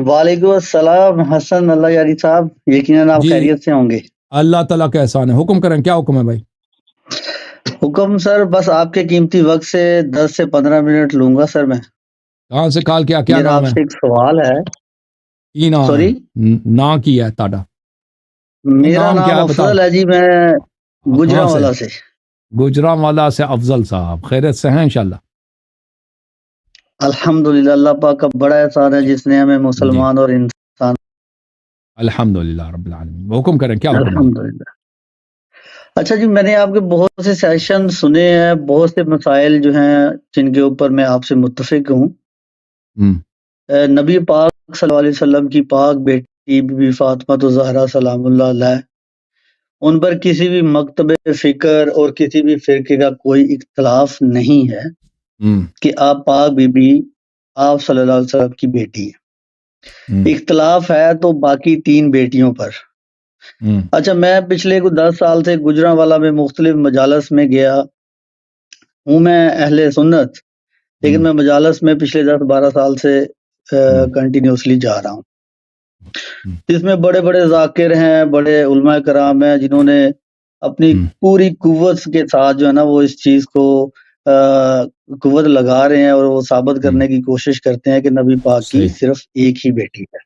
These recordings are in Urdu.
وعلیکم السلام حسن اللہ یاری صاحب، یقیناً آپ جی خیریت سے ہوں گے۔ اللہ تعالیٰ کا احسان ہے. حکم کریں، کیا حکم ہے بھائی؟ حکم سر، بس آپ کے قیمتی وقت سے 10 سے 15 منٹ لوں گا سر میں۔ کہاں سے کال کیا میرا نام آپ ہے؟ سے ایک سوال ہے۔ کی نام ہے؟ سوری، نا کی ہے تاڈا؟ میرا نام کیا نام ہے بتاؤ. افضل ہے جی، میں کہاں سے؟ گجرانوالا سے۔ گجرانوالا سے افضل صاحب، خیریت سے ہیں انشاءاللہ؟ الحمدللہ، اللہ پاک کا بڑا احسان ہے جس نے ہمیں جی مسلمان اور انسان۔ الحمدللہ رب العالمین. حکم کریں، کیا حکم ہے جی؟ الحمدللہ۔ اچھا جی، میں نے آپ کے بہت سے سیشن سنے ہیں، بہت سے مسائل جو ہیں جن کے اوپر میں آپ سے متفق ہوں۔ ہم، نبی پاک صلی اللہ علیہ وسلم کی پاک بیٹی بی بی فاطمہ زہرا سلام اللہ علیہ، ان پر کسی بھی مکتب فکر اور کسی بھی فرقے کا کوئی اختلاف نہیں ہے ہم، کہ آپ پاک بی بی آپ صلی اللہ علیہ وسلم کی بیٹی ہے۔ ہم، اختلاف ہے تو باقی 3 بیٹیوں پر۔ ہم، اچھا، میں پچھلے 10 سال سے گجرانوالا میں مختلف مجالس میں گیا ہوں، میں اہل سنت، لیکن ہم، میں مجالس میں پچھلے 10-12 سال سے ہم، کنٹینیوسلی جا رہا ہوں، ہم، جس میں بڑے بڑے ذاکر ہیں، بڑے علماء کرام ہیں، جنہوں نے اپنی ہم، پوری قوت کے ساتھ جو ہے نا وہ اس چیز کو قوت لگا رہے ہیں اور وہ ثابت ہم. کرنے کی کوشش کرتے ہیں کہ نبی پاک کی صحیح. صرف ایک ہی بیٹی ہے۔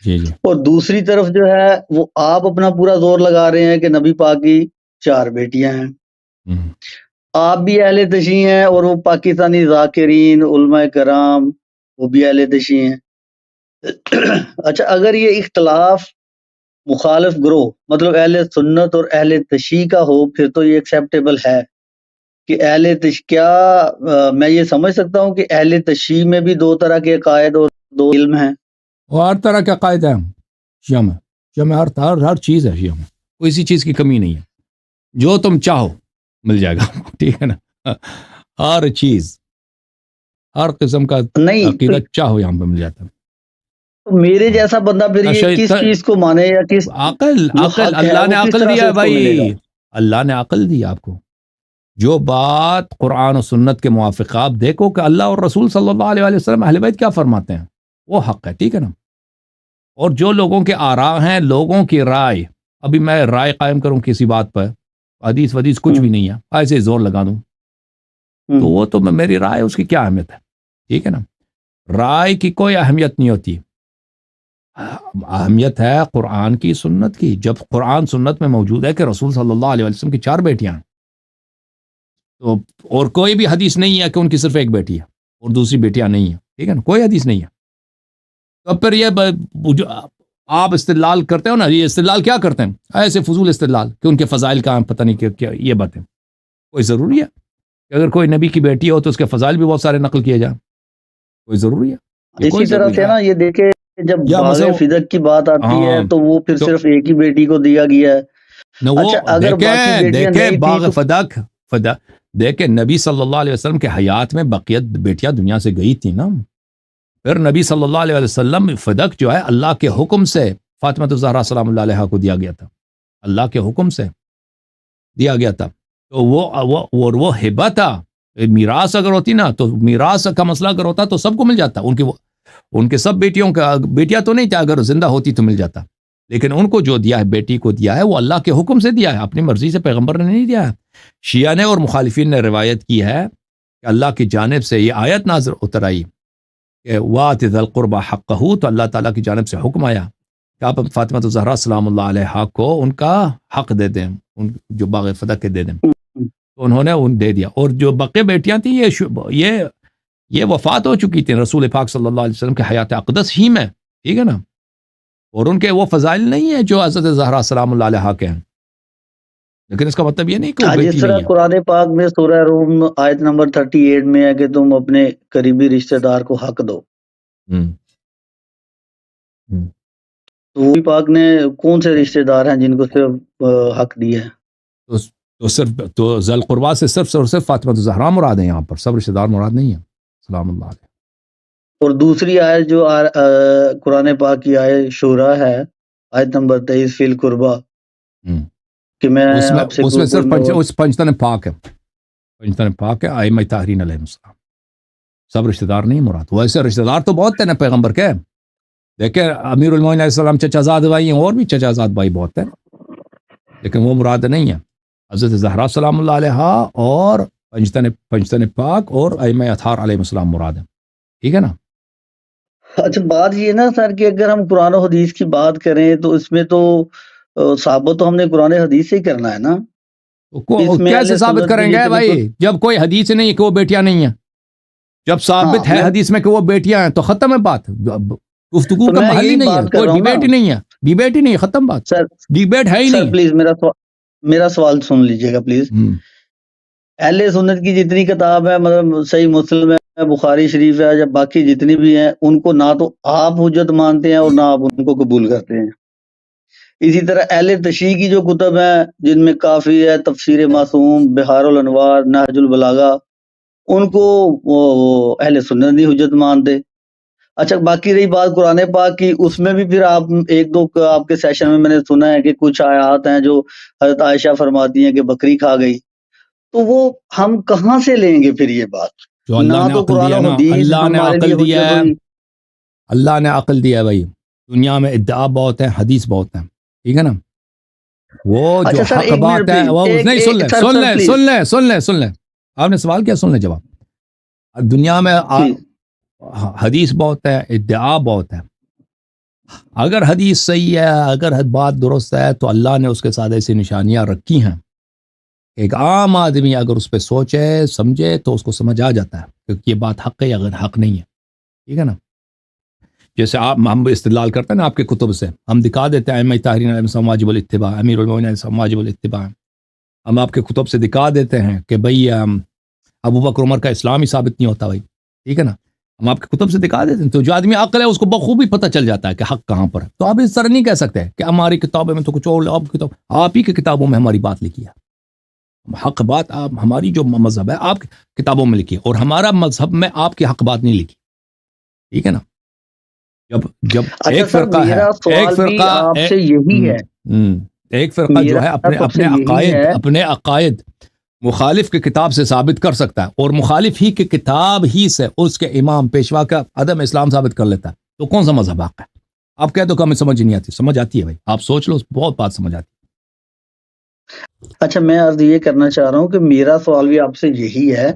جی جی. اور دوسری طرف جو ہے وہ آپ اپنا پورا زور لگا رہے ہیں کہ نبی پاک کی 4 بیٹیاں ہیں۔ ہم، آپ بھی اہل تشیع ہیں اور وہ پاکستانی ذاکرین علماء کرام وہ بھی اہل تشیع ہیں۔ اچھا، اگر یہ اختلاف مخالف گروہ مطلب اہل سنت اور اہل تشیع کا ہو، پھر تو یہ ایکسیپٹیبل ہے کہ کیا میں یہ سمجھ سکتا ہوں کہ اہل تشیع میں بھی 2 طرح کے عقائد اور 2 علم ہیں؟ وہ ہر طرح کے عقائد ہیں شیعہ میں. شیعہ میں ہر چیز ہے. شیعہ میں کوئی سی چیز کی کمی نہیں ہے. جو تم چاہو مل جائے گا. ٹھیک ہے نا؟ ہر چیز، ہر قسم کا نہیں تو عقیدت چاہو یہاں پہ مل جاتا ہے. میرے جیسا بندہ پھر یہ کس چیز کو مانے یا کس عقل جو عقل حق ہے اللہ وہ نے کس عقل طرح دیا سے ہے اس کو ملے گا؟ بھائی. اللہ نے عقل دی آپ کو. جو بات قرآن و سنت کے موافق، آپ دیکھو کہ اللہ اور رسول صلی اللہ علیہ وسلم اہل بیت کیا فرماتے ہیں، وہ حق ہے. ٹھیک ہے نا؟ اور جو لوگوں کے آراء ہیں، لوگوں کی رائے، ابھی میں رائے قائم کروں کسی بات پر، حدیث ودیث کچھ بھی نہیں ہے، ایسے ہی زور لگا دوں تو وہ تو میری رائے، اس کی کیا اہمیت ہے؟ ٹھیک ہے نا؟ رائے کی کوئی اہمیت نہیں ہوتی. اہمیت ہے قرآن کی، سنت کی. جب قرآن سنت میں موجود ہے کہ رسول صلی اللہ علیہ وسلم کی 4 بیٹیاں ہیں، تو اور کوئی بھی حدیث نہیں ہے کہ ان کی صرف ایک بیٹی ہے اور دوسری بیٹیاں نہیں ہیں. ٹھیک ہے نا؟ کوئی حدیث نہیں ہے. تو پھر یہ آپ استدلال کرتے ہو نا، یہ استدلال کیا کرتے ہیں؟ ایسے فضول استدلال کہ ان کے فضائل کا پتہ نہیں کیا. یہ باتیں کوئی ضروری ہے کہ اگر کوئی نبی کی بیٹی ہو تو اس کے فضائل بھی بہت سارے نقل کیے جائیں؟ کوئی ضروری ہے؟ یہ اسی کوئی طرح ضروری سے ہے نا یہ دیکھے جب یا باغ مثلا فدق کی بات آتی ہے ہاں تو وہ پھر تو صرف ایک ہی بیٹی کو دیا گیا ہے۔ نہ اچھا، وہ اگر باقی بیٹیاں دیکھیں نہیں تھی باغ تو فدا دیکھیں نبی صلی اللہ علیہ وسلم کے حیات میں بقیت بیٹیاں دنیا سے گئی تھی نا. پھر نبی صلی اللہ علیہ وسلم فدق جو ہے اللہ کے حکم سے فاطمہ الزہرا سلام اللہ علیہا کو دیا گیا تھا، اللہ کے حکم سے دیا گیا تھا. تو وہ ہبہ تھا. میراث اگر ہوتی نا تو میراث کا مسئلہ اگر ہوتا تو سب کو مل جاتا. ان کے سب بیٹیاں تو نہیں تھا، اگر زندہ ہوتی تو مل جاتا. لیکن ان کو جو دیا ہے، بیٹی کو دیا ہے، وہ اللہ کے حکم سے دیا ہے، اپنی مرضی سے پیغمبر نے نہیں دیا ہے. شیعہ نے اور مخالفین نے روایت کی ہے کہ اللہ کی جانب سے یہ آیت نازل اتر آئی کہ وَآتِ ذَا الْقُرْبَى حَقَّهُ، تو اللہ تعالیٰ کی جانب سے حکم آیا کہ آپ فاطمہ الزہرا سلام اللہ علیہا کو ان کا حق دے دیں، ان جو باغ فدق کے دے دیں. تو انہوں نے ان دے دیا. اور جو بقیہ بیٹیاں تھیں یہ وفات ہو چکی تھیں رسول پاک صلی اللہ علیہ وسلم کے حیات اقدس ہی میں. ٹھیک ہے نا؟ اور ان کے وہ فضائل نہیں ہیں جو حضرت زہرا سلام اللہ علیہا کے ہیں. لیکن اس کا مطلب یہ نہیں کہ وہ جس بیٹی طرح نہیں ہے. قرآن پاک میں سورہ روم آیت نمبر 38 میں ہے کہ تم اپنے قریبی رشتہ دار کو حق دو، تو وہی پاک نے کون سے رشتہ دار ہیں جن کو صرف حق دیا ہے؟ تو صرف تو ذی القربیٰ سے صرف اور صرف فاطمہ الزہرا مراد ہیں، یہاں پر سب رشتہ دار مراد نہیں ہیں سلام اللہ علیہ. اور دوسری آیت جو قرآن پاک کی آیت شورا ہے آیت نمبر 23 فی القربہ کہ میں آپ سے اس میں صرف پنجتن پاک ہے، پنجتن پاک ہے، ائمہ طاہرین علیہ السلام. سب رشتہ دار نہیں مراد. ویسے رشتہ دار تو بہت تھے نا پیغمبر کے. دیکھیں امیر المومنین علیہ السلام چچا زاد بھائی ہیں، اور بھی چچا زاد بھائی بہت ہیں، لیکن وہ مراد نہیں ہے۔ حضرت زہرا سلام اللہ علیہ اور پنجتن پاک اور ائمہ اطہار علیہ السلام مراد ہیں، ٹھیک ہے نا؟ اچھا بات یہ نا سر کہ اگر ہم قرآن و حدیث کی بات کریں تو اس میں تو ثابت تو ہم نے قرآن حدیث سے ہی کرنا ہے نا۔ اس میں کیسے اہل ثابت سنت کریں کی گے جتنی بھائی؟ جب کوئی حدیث نہیں ہے کہ وہ بیٹیاں نہیں ہیں، جب ثابت ہے میں حدیث میں کہ وہ بیٹیاں ہیں تو ختم ہے بات، گفتگو تو کا میں محل ہی یہی نہیں ہے، بات کر کوئی رہا ہوں نا ڈیبیٹ ہی نہیں ہے، ڈیبیٹ ہی نہیں ہے، ختم بات، سر۔ ڈیبیٹ ہے ہی سر نہیں۔ پلیز میرا سوال سن لیجیے گا پلیز۔ اہل سنت کی جتنی کتاب ہے، مطلب صحیح مسلم ہے، بخاری شریف ہے، یا باقی جتنی بھی ہیں، ان کو نہ تو آپ حجت مانتے ہیں اور نہ آپ ان کو قبول کرتے ہیں۔ اسی طرح اہل تشیع کی جو کتب ہیں جن میں کافی ہے، تفسیر معصوم، بحار الانوار، نہج البلاغہ، ان کو وہ اہل سنت نہیں حجت مانتے۔ اچھا باقی رہی بات قرآن پاک کی، اس میں بھی پھر آپ ایک دو آپ کے سیشن میں میں نے سنا ہے کہ کچھ آیات ہیں جو حضرت عائشہ فرماتی ہیں کہ بکری کھا گئی، تو وہ ہم کہاں سے لیں گے پھر یہ بات؟ جو اللہ نہ نے تو عقل قرآن دیا و نا، حدیث اللہ نے ہمارے لیے عقل دیا حجت ہے، ہوئی۔ اللہ نے عقل دیا ہے بھائی، دنیا میں ادعا بہت ہے، حدیث بہت ہے، ٹھیک ہے نا؟ وہ جو اچھا سر حق ایک منٹ بات ہے پلیز، وہ نہیں، سن لیں سر سن سر لیں پلیز سن لیں سن لیں سن لیں، آپ نے سوال کیا، سن لیں جواب۔ دنیا میں پلیز۔ حدیث بہت ہے، ادعا بہت ہے، اگر حدیث صحیح ہے، اگر بات درست ہے تو اللہ نے اس کے ساتھ ایسی نشانیاں رکھی ہیں، ایک عام آدمی اگر اس پہ سوچے سمجھے تو اس کو سمجھ آ جاتا ہے کہ یہ بات حق ہے یا اگر حق نہیں ہے، ٹھیک ہے نا؟ جیسے ہم استدلال کرتے ہیں نا آپ کے کتب سے، ہم دکھا دیتے ہیں ائمہ طاہرین علیہم السلام واجب الاتباع، امیر المومنین علیہ السلام واجب الاتباع، ہم آپ کے کتب سے دکھا دیتے ہیں کہ بھئی ابو بکر عمر کا اسلام ہی ثابت نہیں ہوتا بھائی، ٹھیک ہے نا؟ ہم آپ کے کتب سے دکھا دیتے ہیں، تو جو آدمی عقل ہے اس کو بخوبی پتہ چل جاتا ہے کہ حق کہاں پر ہے۔ تو آپ اس طرح نہیں کہہ سکتے کہ ہماری کتابوں میں تو کچھ اور، آپ ہی کی کتابوں میں ہماری بات لکھی ہے، حق بات آپ ہماری جو مذہب ہے آپ کتابوں میں لکھی ہے، اور ہمارا مذہب میں آپ کی حق بات نہیں لکھی، ٹھیک ہے نا؟ جب اچھا ایک سر فرقہ ہے، میرا ایک سوال بھی فرقہ آپ سے یہی ہے، ایک فرقہ جو ہے میرا تو آپ سے یہی ہے۔ اپنے عقائد مخالف کی کتاب سے ثابت کر سکتا ہے، اور مخالف ہی کی کتاب ہی سے اس کے امام پیشوا کا عدم اسلام ثابت کر لیتا ہے، تو کون سا مذہب حق ہے؟ آپ کہہ دو کہ ہمیں سمجھ نہیں آتی، سمجھ آتی ہے بھائی، آپ سوچ لو، بہت بات سمجھ آتی اچھا میں عرض یہ کرنا چاہ رہا ہوں کہ میرا سوال بھی آپ سے یہی ہے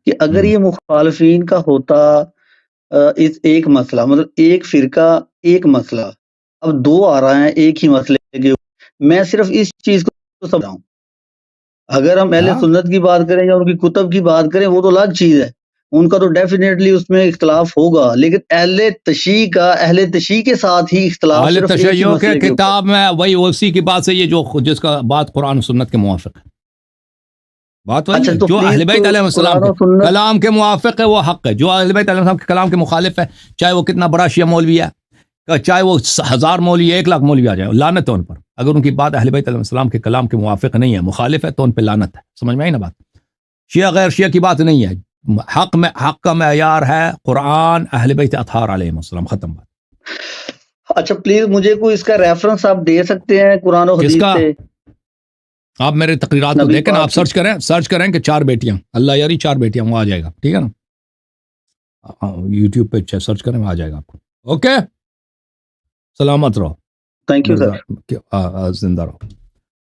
کہ اگر ہے۔ یہ مخالفین کا ہوتا اس ایک مسئلہ، مطلب ایک فرقہ ایک مسئلہ، اب دو آ رہے ہیں ایک ہی مسئلے کے، میں صرف اس چیز کو سمجھا ہوں۔ اگر ہم اہل ہاں سنت کی بات کریں یا ان کی کتب کی بات کریں وہ تو الگ چیز ہے، ان کا تو ڈیفینیٹلی اس میں اختلاف ہوگا، لیکن اہل تشیع کے ساتھ ہی اختلاف اہل صرف ایک ہی تشیع کے مسئلے کے اوپر۔ کتاب میں وہی اسی کی بات سے، یہ جو جس کا بات قرآن و سنت کے موافق ہے، بات وہی اچھا ہے، تو جو پلیز اہل بیت علیہ السلام قرآن کے و سنت۔ کلام کے موافق ہے وہ حق ہے، جو اہل بیت علیہ السلام کے کلام کے مخالف ہے، چاہے وہ کتنا بڑا شیعہ مولوی ہے، چاہے وہ 1000 مولوی 1,00,000 مولوی آ جائے، لعنت ہے ان پر، اگر ان کی بات اہل بیت علیہ السلام کے کلام کے موافق نہیں ہے، مخالف ہے، تو ان پہ لعنت ہے، سمجھ میں آئی نا بات؟ شیعہ غیر شیعہ کی بات نہیں ہے، حق کا معیار ہے قرآن، اہل بیت اطہار علیہ السلام، ختم بات۔ اچھا پلیز مجھے کوئی اس کا ریفرنس آپ دے سکتے ہیں قرآن و کس حدیث کا؟ سے؟ آپ میرے تقریرات کو نبی دیکھیں نا، آپ پاک کی۔ سرچ کریں کہ 4 بیٹیاں، اللہ یاری 4 بیٹیاں، وہ آ جائے گا، ٹھیک ہے نا؟ یوٹیوب پہ سرچ کریں، وہ آ جائے گا آپ کو۔ اوکے، سلامت رہو، تھینک یو سر۔ مرزا زندہ رہو۔